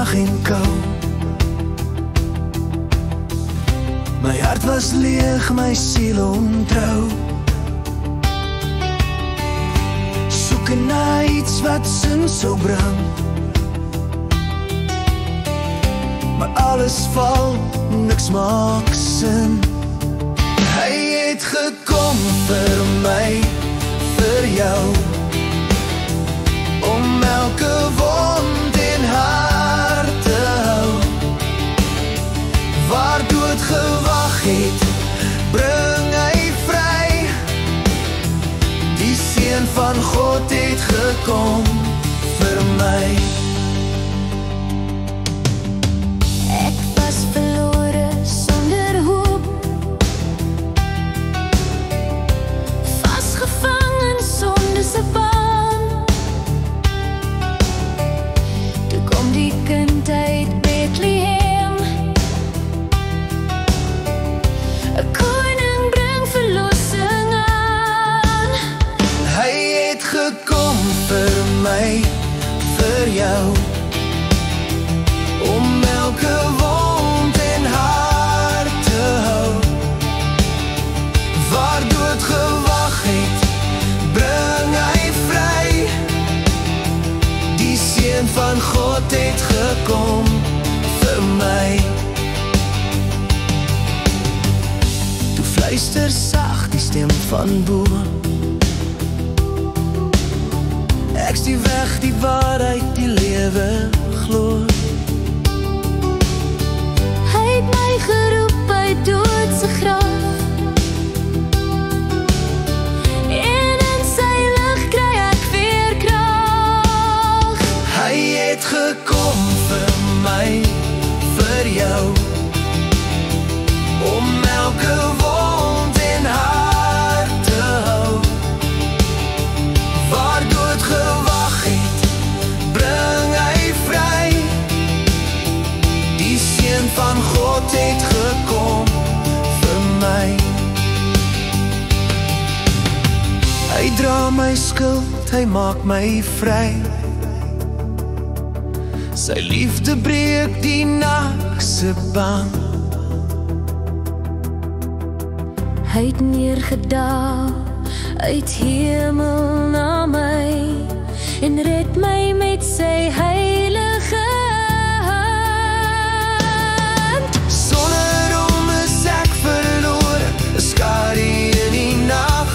nag en kou. My hart was leeg, my siel ontrou. Soek na iets wat sin sou bring, maar alles val, niks maak sin. Hy het gekom vir my, vir jou, om elke wond in hart te hou. Waar dood gewag het, bring hy vry. Die Seun van God het gekom vir my. Ek was verlore sonder hoop, vasgevang in sonde se band. Toe kom die kind uit Bethlehem, 'n koning bring verlossing aan. Hy het gekom vir my, vir jou, om elke wond in hart te hou. Waar dood gewag het, bring hy vry. Die Seun van God het gekom vir my. Toe fluister sag die stem van bo, ek's die weg, die waarheid, die lewe, glo. Hy het my geroep uit doodse graf, en in sy lig kry ek weer krag. Hy het gekom vir my, vir jou, om elke wond in hart te hou. Waar dood gewag het, bring hy vry. Die Seun van God het gekom vir my. Hy dra my skuld, hy maak my vry. Sy liefde breek die nag se band. Hy het neergedaal uit hemel na my, en red my met sy heilige hand. Sonder hom is ek verlore, 'n skadu in die nag.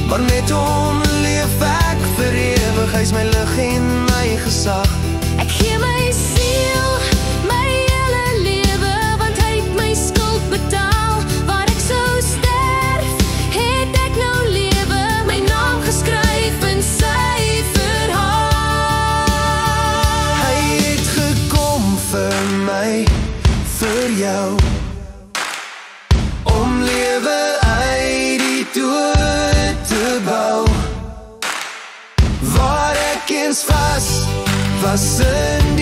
Maar met hom leef ek vir ewig, hy's my lig en my gesag. Ek gee my siel, my hele lewe, want hy het my skuld betaal. Waar ek sou sterf, het ek nou lewe, my naam geskryf in sy verhaal. Hy het gekom vir my, vir jou, om lewe uit die dood te bou. Waar ek eens was in